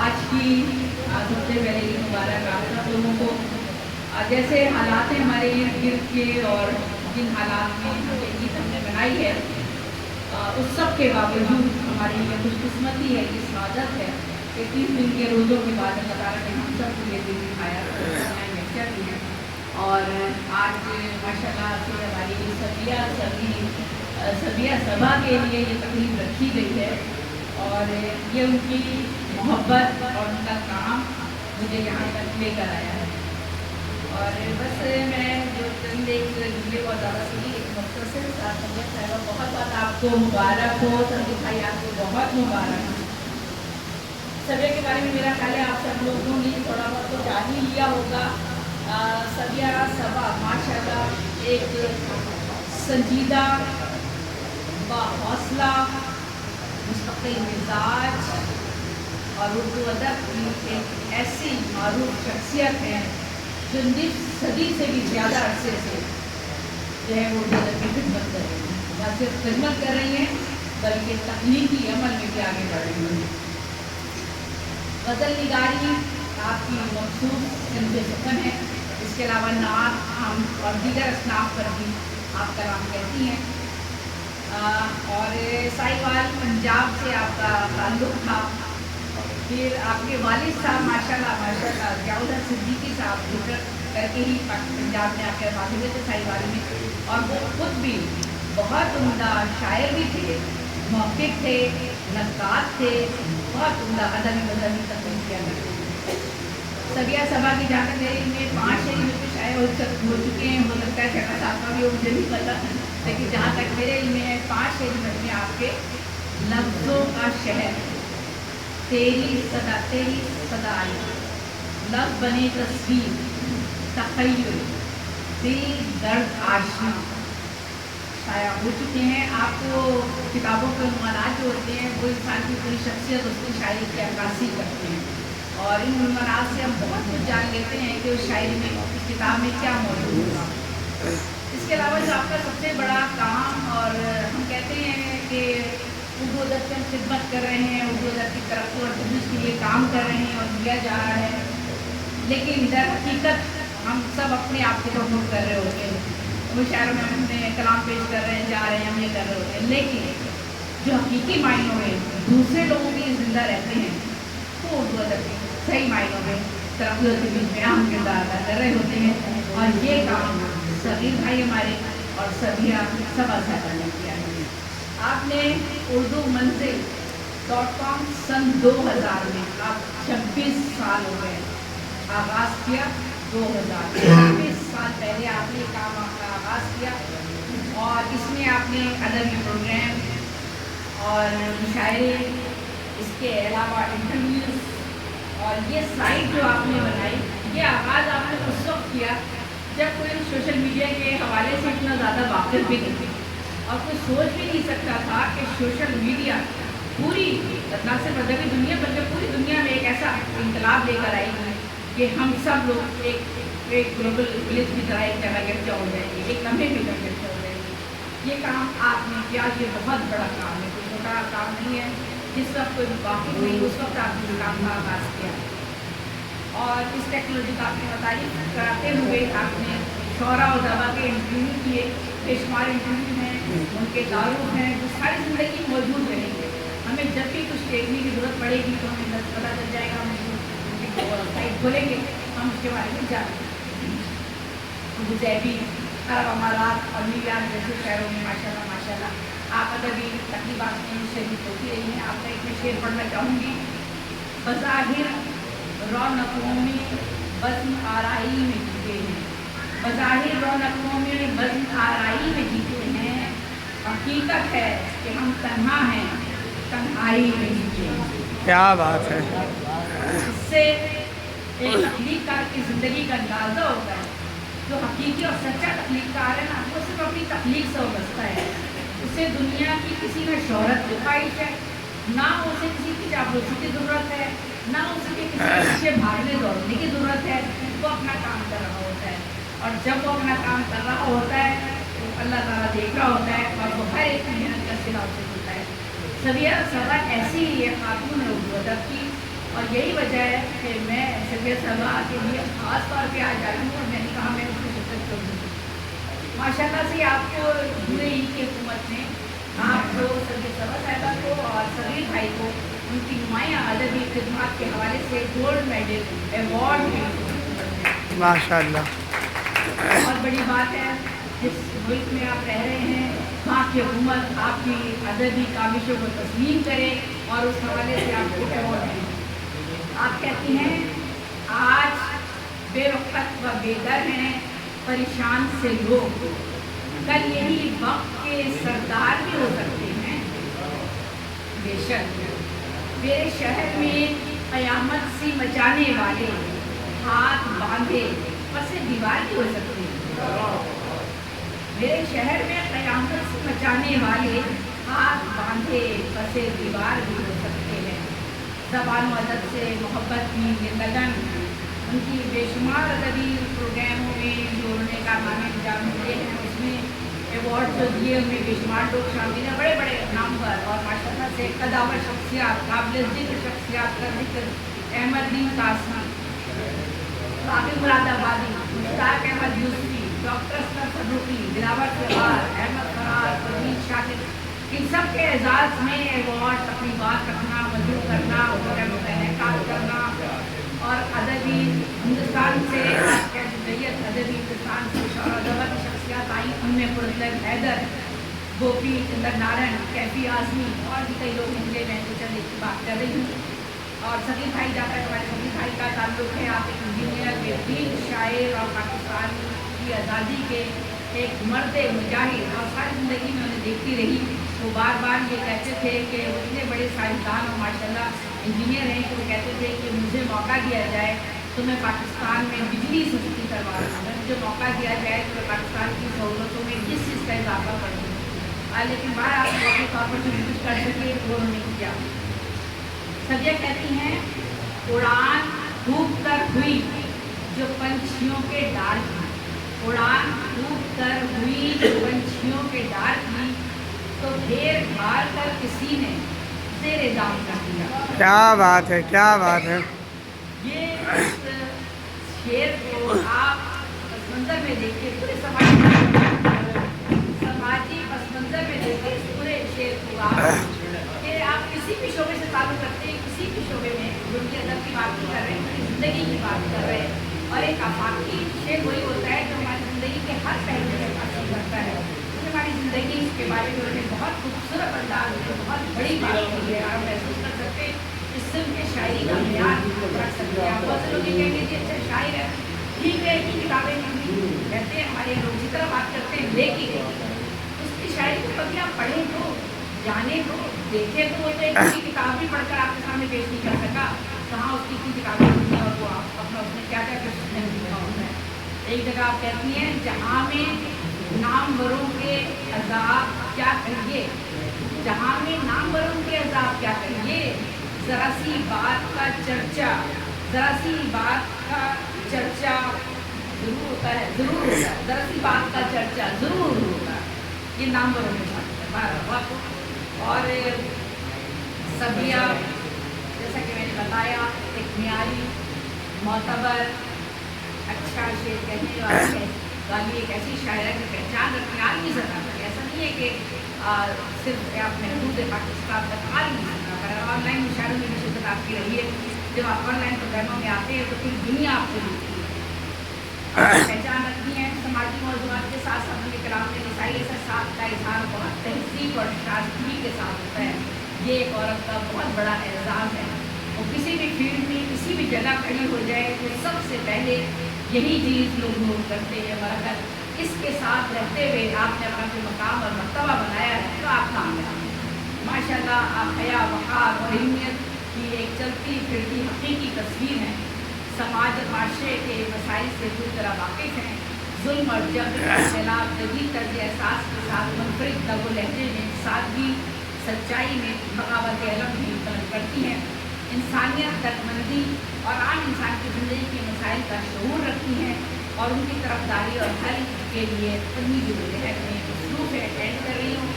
آج کی سب سے پہلے یہ مبارک آپ سب لوگوں کو جیسے حالات ہیں ہمارے ارد گرد کے اور جن حالات میں عید ہم نے منائی ہے اس سب کے باوجود ہماری یہ خوش قسمتی ہے، یہ سعادت ہے کہ 30 دن کے روزوں کے بعد اللہ تعالیٰ نے ہم سب کو یہ دن دکھایا یکجا کی ہے۔ اور آج ماشاء اللہ سے ہماری سبیہ صبا کے لیے یہ تقریب رکھی گئی ہے اور یہ ان کی محبت اور ان کا کام مجھے یہاں تک لے کر آیا ہے۔ اور بس میں جو چند ایک جملے بہت زیادہ سنی، ایک مختصر سمیہ صاحبہ بہت بہت آپ کو مبارک ہو، سمیہ بھائی آپ کو بہت مبارک ہو۔ سبیہ کے بارے میں میرا خیال ہے آپ سب لوگوں نے تھوڑا بہت تو جان ہی لیا ہوگا۔ سبیہ صبا ماشاء اللہ ایک سنجیدہ، باحوصلہ، مستقل مزاج اور اردو ادب کی ایک ایسی معروف شخصیت ہے جو نصف صدی سے بھی زیادہ عرصے سے جو ہے وہ اردو ادب کی خدمت کر رہی ہیں، نہ صرف خدمت کر رہی ہیں بلکہ تخلیقی عمل میں بھی آگے بڑھ رہی ہیں۔ غزل نگاری آپ کی مخصوص صنف سخن ہے، اس کے علاوہ نعت، ہم اور دیگر اصناف پر بھی آپ کلام کہتی ہیں۔ اور سائیوال پنجاب سے آپ کا تعلق تھا، پھر آپ کے والد صاحب ماشاء اللہ ضیاء الحق صدیقی صاحب ذکر کر کے ہی پنجاب میں آپ کے پاس ہوئے تھے سائیوال میں، اور وہ خود بھی بہت عمدہ شاعر بھی تھے، محقق تھے، نقاد تھے، بہت عمدہ ادبی مذہبی تقریر کیا کرتے تھے۔ سبیہ صبا کی جہاں تک میرے میں 5 شعر میں تو شاعر ہو چکے ہیں، ہو سکتا ہے شہباز صاحب کا بھی ہو، مجھے نہیں پتا، لیکن جہاں تک میرے علم میں ہے 5 شعر میں آپ کے لفظوں کا شہر، تیری صدا آئی، لفظ بنے تصویر، تخیل، دل درد آشنا شائع ہو چکے ہیں۔ آپ کو کتابوں کے عنوانات جو ہوتے ہیں وہ انسان کی پوری شخصیت اس کی شاعری کی عکاسی کرتے ہیں، اور ان عنوانات سے ہم بہت کچھ جان لیتے ہیں کہ اس شاعری میں، اس کتاب میں کیا موجود ہوگا۔ اس کے علاوہ جو آپ کا سب سے بڑا کام، اور ہم کہتے ہیں کہ اردو ادب کی ہم خدمت کر رہے ہیں، اردو ادب کی ترقی اور ترویج کے لیے کام کر رہے ہیں اور کیا جا رہا ہے، لیکن در حقیقت ہم سب اپنے آپ کو پروموٹ کر رہے ہوتے ہیں، وہ شاعروں میں ہم اپنے کلام پیش کر رہے ہیں، جا رہے ہیں، ہم یہ کر رہے ہوتے ہیں، لیکن جو حقیقی معنوں میں دوسرے لوگوں کے زندہ رہتے ہیں وہ اردو ادب کے صحیح معنوں میں ترقی اور ترویج میں اہم کردار ادا کر رہے ہوتے ہیں، اور یہ کام صغیر بھائی ہمارے اور سبیہ صبا صاحبہ نے کیا ہے۔ آپ نے اردو منزل .com سن 2000 میں، آپ 26 سال ہو گئے، آغاز کیا 2000، 26 سال پہلے آپ نے کام کا آغاز کیا، اور اس میں آپ نے ادبی پروگرام اور مشاعرے، اس کے علاوہ انٹرویوز اور یہ سائٹ جو آپ نے بنائی، یہ آغاز آپ نے اس وقت کیا جب کوئی سوشل میڈیا کے حوالے سے اتنا زیادہ واقف بھی نہیں تھی، اور کوئی سوچ بھی نہیں سکتا تھا کہ سوشل میڈیا پوری نہ صرف ادبی دنیا بلکہ پوری دنیا میں ایک ایسا انقلاب لے کر آئی ہے کہ ہم سب لوگ ایک گلوبل ولیج کی طرح ایک جگہ یکجا ہو جائیں گے، ایک لمحے میں یکجا ہو جائیں گے۔ یہ کام آپ نے کیا، یہ بہت بڑا کام ہے، کوئی چھوٹا کام نہیں ہے۔ جس وقت کوئی واقف نہیں، اس وقت آپ نے کام کا آغاز کیا، اور اس ٹیکنالوجی کا آپ نے تعریف کراتے ہوئے آپ نے شعراء و ادباء کے انٹرویو کیے، بے شمار انٹرویو ہیں، ان کے تعارف ہیں جو ساری زندگی موجود رہیں گے۔ ہمیں جب بھی کچھ دیکھنے کی ضرورت پڑے گی تو ہمیں پتہ چل جائے گا، ہم سائٹ کھولیں گے، ہم اس کے بارے میں جانیں گے۔ حذیفی، عرب امارات اور نیو یارک جیسے شہروں میں ماشاء اللہ آپ ادبی تقریبات میں شریک ہوتی رہی ہیں۔ آپ کا ایک میں شعر پڑھنا چاہوں گی۔ بظاہر رونقوں میں بزم آرائی میں جیتے ہیں، بظاہر رونقوں میں بزم آرائی میں جیتے ہیں، حقیقت ہے کہ ہم تنہا ہیں، تنہائی میں جیتے ہیں۔ کیا بات ہے! اس سے ایک تخلیق کار کی زندگی کا اندازہ ہوتا ہے۔ جو حقیقی اور سچا تخلیق کار ہے نا، وہ صرف اپنی تخلیق سے وابستہ ہے، اسے دنیا کی کسی میں شہرت کی خواہش ہے، نہ اسے کسی کی چاپلوسی کی ضرورت ہے، نہ اسے کسی کے پیچھے بھاگنے دوڑنے کی ضرورت ہے۔ وہ اپنا کام کر رہا ہوتا ہے، اور جب وہ اپنا کام کر رہا ہوتا ہے تو اللہ تعالیٰ دیکھ رہا ہوتا ہے، اور وہ ہر ایک محنت کا صلہ اسے ہوتا ہے۔ سبیہ صبا ایسی ہی ایک خاتون ہے اردو ادب کی، اور یہی وجہ ہے کہ میں سید صاحبہ کے لیے خاص طور پہ آج آئی ہوں اور میں نے کہا میں اس کی شرکت کروں گی۔ ماشاء اللہ سے آپ کو UAE کی حکومت نے آپ کو سید صاحبہ صاحبہ کو اور صغیر بھائی کو ان کی نمایاں ادبی خدمات کے حوالے سے گولڈ میڈل ایوارڈ بھی ماشاء اللہ بہت بڑی بات ہے۔ جس ملک میں آپ رہ رہے ہیں وہاں کی حکومت آپ کی ادبی کاوشوں کو تسلیم کرے اور اس حوالے سے آپ کو ایوارڈ دیں۔ آپ کہتی ہیں آج بے وقت و بے در ہیں پریشان سے لوگ، کل یہی وقت کے سردار بھی ہو سکتے ہیں۔ بے شک میرے شہر میں قیامت سی مچانے والے ہاتھ باندھے پس دیوار بھی ہو سکتے ہیں۔ میرے شہر میں قیامت سی مچانے والے ہاتھ باندھے پس دیوار بھی ہو سکتے ہیں۔ زبان و ادب سے محبت کی یہ لگن ان کی بے شمار ادبی پروگراموں میں جو انہوں نے کارنامے انجام دیے ہیں اس میں ایوارڈ جو دیے ان میں بے شمار لوگ شامل ہیں، بڑے بڑے نامور اور ماشاء اللہ سے قداور شخصیات، قابل ذکر شخصیات کا ذکر احمد دین قاسمی، باقی مراد آبادی، مشتاق احمد یوسفی، ڈاکٹر اسرار صدوقی، دلاور سرار، احمد فرار، پروین شاکر، ان سب کے اعزاز میں ایوارڈ تقریبات رکھنا، مدعو کرنا اور انعقاد کرنا اور ادبی ہندوستان سے جدید ادبی ہندوستان سے شعراء ادب کی شخصیات آئیں، ان میں پرطلب حیدر، گوپی چندر نارائن، کیفی اعظمی اور بھی کئی لوگ نکلے، میں تو چند ایک کی بات کر رہی ہوں۔ اور صغیر بھائی جہاں تک ہمارے صغیر بھائی کا تعلق ہے، آپ ایک انجینئر، بہترین شاعر اور پاکستان کی آزادی کے ایک مرد مجاہد، اور ساری زندگی میں انہیں دیکھتی رہی، وہ بار بار یہ کہتے تھے کہ وہ اتنے بڑے سائنسدان اور ماشاء اللہ انجینئر ہیں کہ وہ کہتے تھے کہ مجھے موقع دیا جائے تو میں پاکستان میں بجلی سستی کروا دوں، اگر مجھے موقع دیا جائے تو میں پاکستان کی سہولتوں میں کس چیز کا اضافہ کر دوں، لیکن باہر آپ کو اپنے طور پر جو کچھ کر سکے وہ انہوں نے کیا۔ سب یہ کہتی ہیں اڑان ڈوب کر ہوئی جو پنچھیوں کے ڈار تھی، اڑان ڈوب کر ہوئی جو پنچھیوں کے ڈار تھی، تو ڈھیر بھار کر کسی نے زیر دام کر دیا۔ کیا بات ہے، کیا بات ہے۔ یہ اس شعر کو آپ پس منظر میں دیکھیں، پورے سماجی پس منظر میں دیکھیں اس پورے شعر کو آپ کہ آپ کسی بھی شعبے سے تعلق رکھتے ہیں، کسی بھی شعبے میں اردو ادب کی بات نہیں کر رہے ہیں، اپنی زندگی کی بات کر رہے ہیں، اور ایک آفاقی شعر وہی ہوتا ہے جو ہماری زندگی کے ہر پہلو میں تاثیر کرتا ہے۔ ہماری زندگی کے بارے میں انہوں نے بہت خوبصورت انداز میں بہت بڑی بات کی ہے، آپ محسوس کر سکتے ہیں اس سن کے شاعری کا معیار رکھ سکتے ہیں۔ آپ بہت سے لوگ یہ کہیں گے کہ اچھا شاعر ہے، ٹھیک ہے، کی کتابیں کہتے ہیں ہمارے لوگ جس طرح بات کرتے ہیں، لیکن اس کی شاعری کو کبھی آپ پڑھیں تو جانے تو دیکھیں تو وہ تو ایک کی کتاب بھی پڑھ کر آپ کے سامنے پیش نہیں کر سکا، کہاں اس کی کتابیں ہوتی ہیں اور وہ آپ اپنا اس میں کیا کیا کچھ لکھا ہوتا ہے۔ ایک جگہ آپ کہتی ہیں جہاں میں ناموروں کے عذاب کیا کہیے، جہاں میں ناموروں کے عذاب کیا کہیے، ذرا سی بات کا چرچا، ذرا سی بات کا چرچا ضرور ہوتا ہے، ضرور ہوتا ہے، ذرا سی بات کا چرچا ضرور ہوتا ہے، یہ ناموروں میں بات ہے۔ اور سبیہ جیسا کہ میں نے بتایا ایک معیاری معتبر اچھا شعر کہنے والی ایک ایسی شاعرہ کی پہچان رکھنے عالمی سطح پر، ایسا نہیں ہے کہ صرف آپ محدود پاکستان تک، عالمی سطح پر آن لائن مشاعروں میں بھی شرکت آپ کی رہی ہے، جب آپ آن لائن پروگراموں میں آتے ہیں تو پھر دنیا آپ کو ملتی ہے، پہچان رکھنی ہے۔ سماجی موضوعات کے ساتھ ساتھ کے کلام میں نسائی احساسات کا اظہار بہت تہذیب اور شائستگی کے ساتھ ہوتا ہے، یہ ایک عورت کا بہت بڑا اعزاز ہے۔ وہ کسی بھی فیلڈ میں کسی بھی جگہ کھڑی ہو جائے تو سب سے پہلے یہی چیز لوگ نوٹ کرتے ہیں، برکت اس کے ساتھ رہتے ہوئے آپ نے اپنا جو مقام اور مرتبہ بنایا ہے تو آپ کامیاب ہیں ماشاء اللہ۔ آپ حیا، وقار اور علمیت کی ایک چلتی پھرتی حقیقی تصویر ہیں، سماج اور معاشرے کے مسائل سے پوری طرح واقف ہیں، ظلم اور جبر کے خلاف جدید طرز احساس کے ساتھ منفرد لب و لہجے میں سادگی، سچائی میں بغاوت علم بھی طلب کرتی ہیں، انسانیت، درد اور عام انسان کی زندگی کے مسائل کا شعور رکھتی ہیں اور ان کی طرفداری اور حل کے لیے اپنی جدوجہد میں مصروف ہے۔ اٹینڈ کر رہی ہوں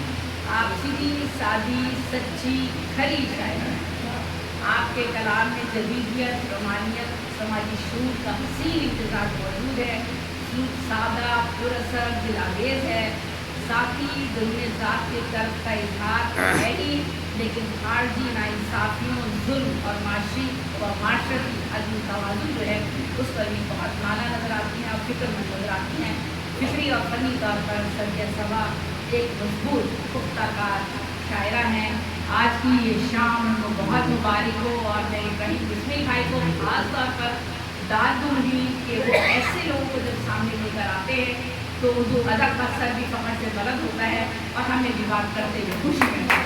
آپ سیدھی، سادی، سچی، کھری شاعر ہیں۔ آپ کے کلام میں جدیدیت، رومانیت، سماجی شعور کا حسین امتزاج موجود ہے. سلوک سادہ، پراثر، دلاویز ہے. ساتھ ہی درون ذات کے درد کا اظہار ہے ہی، لیکن خارجی ناانصافیوں، ظلم اور معاشرتی عدم توازن جو ہے اس پر بھی بہت مالا نظر آتی ہیں اور فکر مند نظر آتی ہیں. فکری اور فنی طور پر سرجہ سوا ایک مضبوط پختہ کار شاعرہ ہیں. آج کی یہ شام ان کو بہت مبارک ہو اور میں ابراہیم بسمی بھائی کو خاص طور پر داد دوں گی کہ وہ ایسے لوگوں کو جب سامنے لے کر آتے ہیں تو اردو ادب کا سر بھی فخر سے بلند ہوتا ہے اور ہمیں بھی بات کرتے ہوئے خوشی ملتی ہے.